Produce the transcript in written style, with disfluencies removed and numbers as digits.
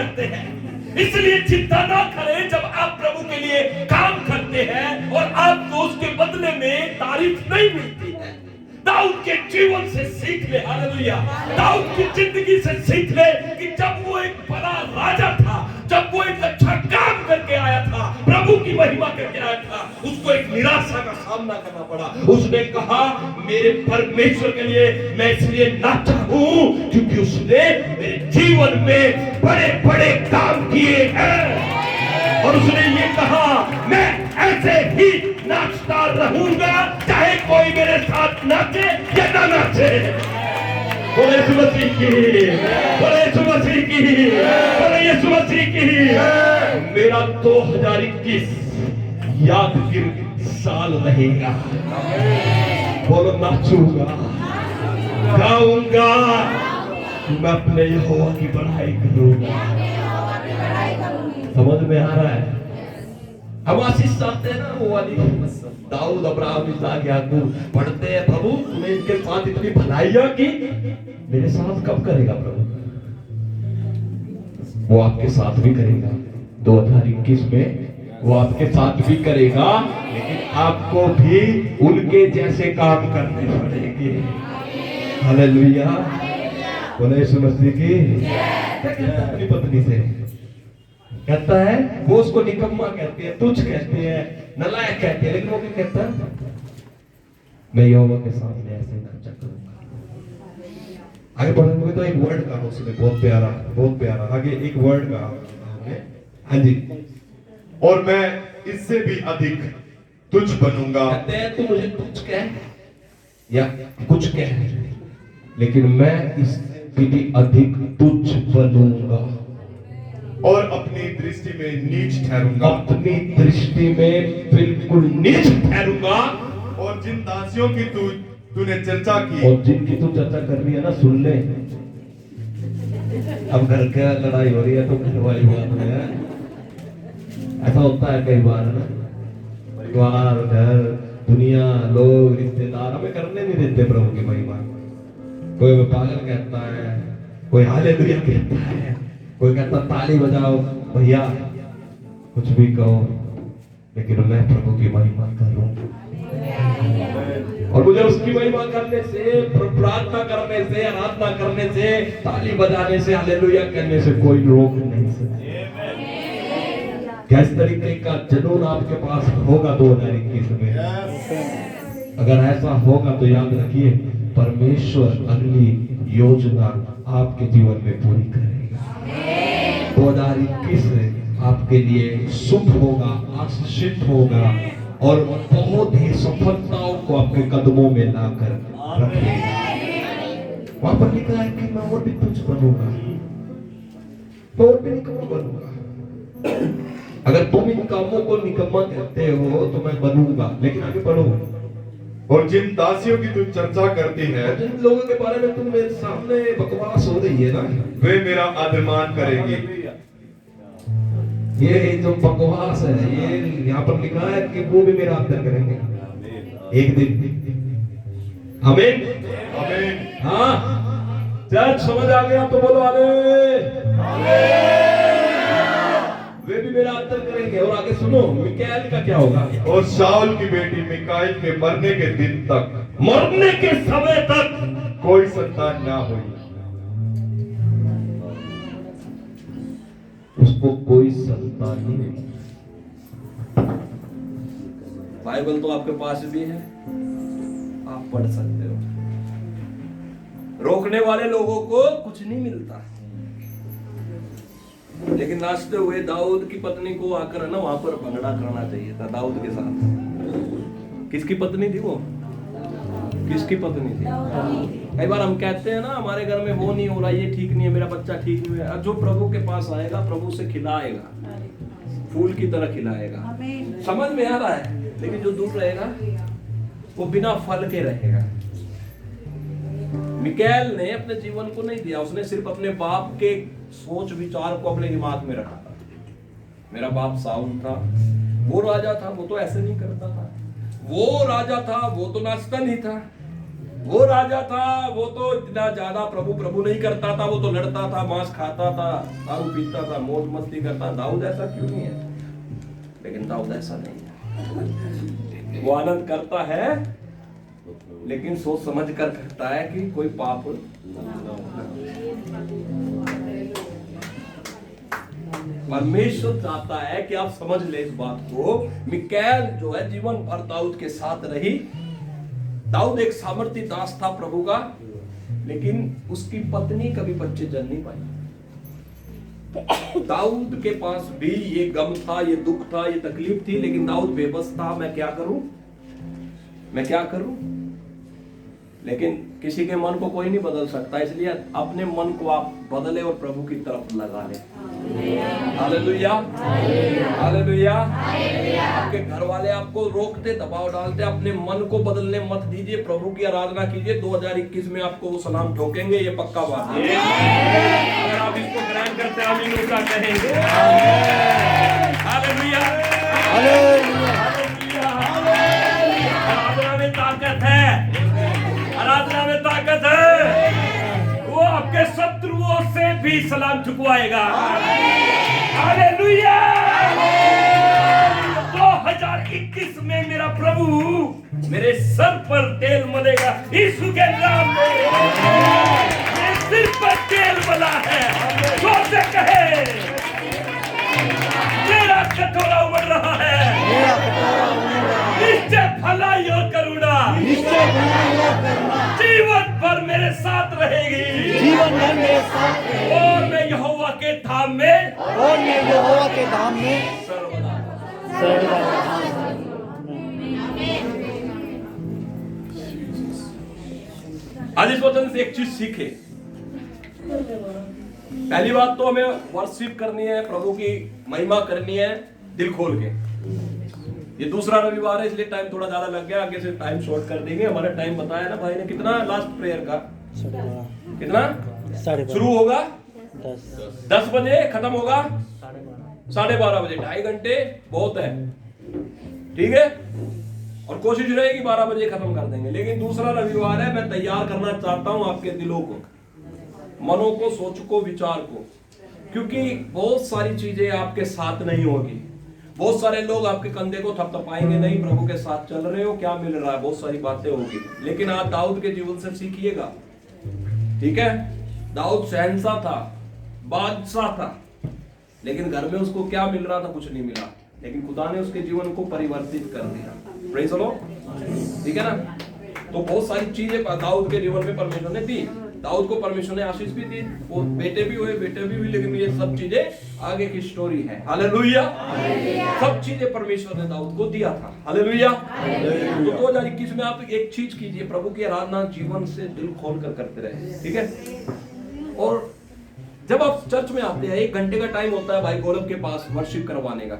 करते हैं। इसलिए चिंता ना करें जब आप प्रभु के लिए काम करते हैं और आपको उसके बदले में तारीफ नहीं मिलती है। दाऊद के जीवन से सीख ले, हालेलुया। दाऊद की जिंदगी से सीख ले कि जब वो एक बड़ा राजा था, जब वो एक अच्छा काम करके आया था, प्रभु की महिमा करके आया था, उसको एक निराशा का सामना करना पड़ा। उसने कहा मेरे परमेश्वर के लिए मैं इसलिए नाचा हूं क्योंकि उसने मेरे जीवन में बड़े बड़े काम किए हैं। और उसने ये कहा मैं ऐसे ही नाचता रहूंगा चाहे कोई मेरे साथ नाचे या ना नाचे। बोले यीशु मसीह की, बोले यीशु मसीह की, बोले यीशु मसीह की। मेरा 2021 यादगार साल रहेगा। बोलो नाचूंगा, गाऊंगा, मैं अपने यहोवा की बढ़ाई करूंगा। समझ में आ रहा है? हम आशीष चाहते हैं ना, वो वाली दाऊद, अब्राहम, इसहाक, याकूब पढ़ते हैं प्रभु तूने इनके साथ इतनी भलाइयां की, मेरे साथ कब करेगा प्रभु? वो आपके साथ भी करेगा 2021 में, वो आपके साथ भी करेगा, लेकिन आपको भी उनके जैसे काम करने पड़ेंगे। हालेलुया, बोले यीशु मसीह की। क्या कहता है अपनी पत्नी से? कहता है वो उसको निकम्मा कहते हैं, तुच्छ कहते हैं, नालायक कहते हैं, लेकिन वो क्या कहता है? मैं यहोवा के सामने ऐसे नाचा करूंगा। आगे पढ़ेंगे तो एक वर्ड कहा उसने, बहुत प्यारा, बहुत प्यारा। आगे एक वर्ड कहा, हाँ जी, और मैं इससे भी अधिक तुझ बनूंगा। कहते हैं तू मुझे तुच्छ कह या कुछ कह, लेकिन मैं इससे भी अधिक तुच्छ बनूंगा और अपनी दृष्टि में नीच ठहरूंगा। अपनी दृष्टि में बिल्कुल नीच ठहरूंगा। और जिन दासियों की तूने चर्चा की, और जिनकी तू चर्चा कर रही है ना, सुन ले। अब घर का लड़ाई हो रही है तो घर वाली बात है। ऐसा होता है कई बार ना, परिवार, घर, दुनिया, लोग, रिश्तेदार हमें करने नहीं देते प्रभु की महिमा। कोई पागल कहता है, कोई हालेलुया कहता है, कोई कहता ताली बजाओ भैया, कुछ भी कहो, लेकिन मैं प्रभु की महिमा करूं। और मुझे उसकी महिमा करने से, प्रार्थना करने से, आराधना करने से, ताली बजाने से, हालेलुया कहने से कोई रोक नहीं सकता। किस तरीके का जुनून आपके पास होगा 2021 में, अगर ऐसा होगा तो याद रखिए परमेश्वर अगली योजना आपके जीवन में पूरी करेगा। 2021 आपके लिए शुभ होगा, आशीषित होगा और बहुत ही सफलताओं को आपके कदमों में लाकर रखेगा। वहां पर लिखा है कि मैं और भी कुछ बनूंगा, मैं और भी निकम्मा बनूंगा। अगर तुम इन कामों को निकम्मा कहते हो तो मैं बनूंगा, लेकिन आगे पढ़ो। और जिन दासियों की तू चर्चा करती है, जिन लोगों के बारे में तुम मेरे सामने बकवास हो रही है ना, वे मेरा आदरमान करेंगे। ये जो बकवास है, ये यहाँ पर लिखा है कि वो भी मेरा आदर करेंगे एक दिन। आमीन, आमीन। हाँ, चर्च समझ आ गया तो बोलो आमीन। वे भी मेरा आदर करेंगे। और आगे सुनो, मिकाएल का क्या होगा? और शाऊल की बेटी मिकाएल के मरने के दिन तक, मरने के समय तक कोई संतान ना हुई। उसको कोई संतान नहीं मिली। बाइबल तो आपके पास भी है, आप पढ़ सकते हो। रोकने वाले लोगों को कुछ नहीं मिलता, लेकिन नाचते हुए दाऊद की पत्नी को आकर ना वहां पर भंगड़ा करना चाहिए था दाऊद के साथ। किसकी पत्नी थी वो? किसकी पत्नी थी? कई बार हम कहते हैं ना हमारे घर में वो नहीं हो रहा, ये ठीक नहीं है, मेरा बच्चा ठीक नहीं है। जो प्रभु के पास आएगा प्रभु से खिलाएगा, फूल की तरह खिलाएगा। समझ में आ रहा है? लेकिन जो दूर रहेगा वो बिना फल के रहेगा। मिकाएल ने अपने जीवन को नहीं दिया, उसने सिर्फ अपने बाप के सोच विचार को अपने दिमाग में रखा था। मेरा बाप साउल था, वो राजा था, वो तो ऐसे नहीं करता था। वो राजा था, वो तो नाचता नहीं था। वो राजा था, वो तो इतना ज्यादा प्रभु प्रभु नहीं करता था, वो तो लड़ता था, मांस खाता था, दारू पीता था, मौज मस्ती करता। दाऊद ऐसा क्यों नहीं है? लेकिन दाऊद ऐसा नहीं है। वो आनंद करता है लेकिन सोच समझ कर करता है कि कोई पाप परमेश्वर चाहता है कि आप समझ ले इस बात को। मिकाएल जो है जीवन भर दाऊद के साथ रही। दाऊद एक सामर्थी दास था प्रभु का, लेकिन उसकी पत्नी कभी बच्चे जन नहीं पाई। दाऊद के पास भी ये गम था, ये दुख था, ये तकलीफ थी, लेकिन दाऊद बेबस था। मैं क्या करूं, मैं क्या करूं? लेकिन किसी के मन को कोई नहीं बदल सकता, इसलिए अपने मन को आप बदले और प्रभु की तरफ लगा ले। Hallelujah, hallelujah. आपके घर वाले आपको रोकते, दबाव डालते, अपने मन को बदलने मत दीजिए। प्रभु की आराधना कीजिए। 2021 में आपको वो सलाम ठोकेंगे, ये पक्का बात है। अगर आप इसको ग्रहण करते हैं, आमीन उसका कहेंगे। Hallelujah, hallelujah. आराधना में ताकत है, आराधना में ताकत है। वो आपके शत्रुओं से भी सलाम चुकवाएगा। हालेलुया। 2021 में मेरा प्रभु मेरे सर पर तेल मलेगा यीशु के नाम में। मेरे सिर पर तेल मला है। जोर से कहे, मेरा कटोरा उमड़ रहा है। निश्चय भलाई और करुणा जीवन भर मेरे साथ रहेगी। जीवन भर मेरे साथ रहेगी। और मैं यहोवा के धाम में, और मैं यहोवा के धाम में सर्वदा। आज इस वचन से एक चीज सीखे। पहली बात तो हमें वर्शिप करनी है, प्रभु की महिमा करनी है दिल खोल के। ये दूसरा रविवार है इसलिए टाइम थोड़ा ज्यादा लग गया, आगे से टाइम शॉर्ट कर देंगे। हमारा टाइम बताया ना भाई ने कितना, लास्ट प्रेयर का कितना शुरू होगा 10 बजे, खत्म होगा 12:30 बजे। 2.5 घंटे बहुत है, ठीक है। और कोशिश रहेगी 12 बजे खत्म कर देंगे। लेकिन दूसरा रविवार है, मैं तैयार करना चाहता हूं आपके दिलों को, मनों को, सोच को, विचार को, क्योंकि बहुत सारी चीजें आपके साथ नहीं होगी। बहुत सारे लोग आपके कंधे को थपथपाएंगे, नहीं प्रभु के साथ चल रहे हो, क्या मिल रहा है, बहुत सारी बातें होगी। लेकिन आप दाऊद के जीवन से सीखिएगा, ठीक है। दाऊद शहंशाह था, बादशाह था, लेकिन घर में उसको क्या मिल रहा था? कुछ नहीं मिला। लेकिन खुदा ने उसके जीवन को परिवर्तित कर दिया। प्रेज़ द लॉर्ड, ठीक है ना। तो बहुत सारी चीजें दाऊद के जीवन में परमेश्वर ने दी। दाऊद को परमेश्वर ने आशीष भी दी, वो बेटे भी हुए, बेटे भी हुई, लेकिन ये सब चीजें आगे की स्टोरी है। हालेलुया। सब चीजें परमेश्वर ने दाऊद को दिया था। हालेलुया। तो 2021 में आप एक चीज कीजिए, प्रभु की आराधना जीवन से दिल खोल कर करते रहे, ठीक है। और जब आप चर्च में आते हैं, 1 घंटे का टाइम होता है भाई गोलब के पास वर्शिप करवाने का।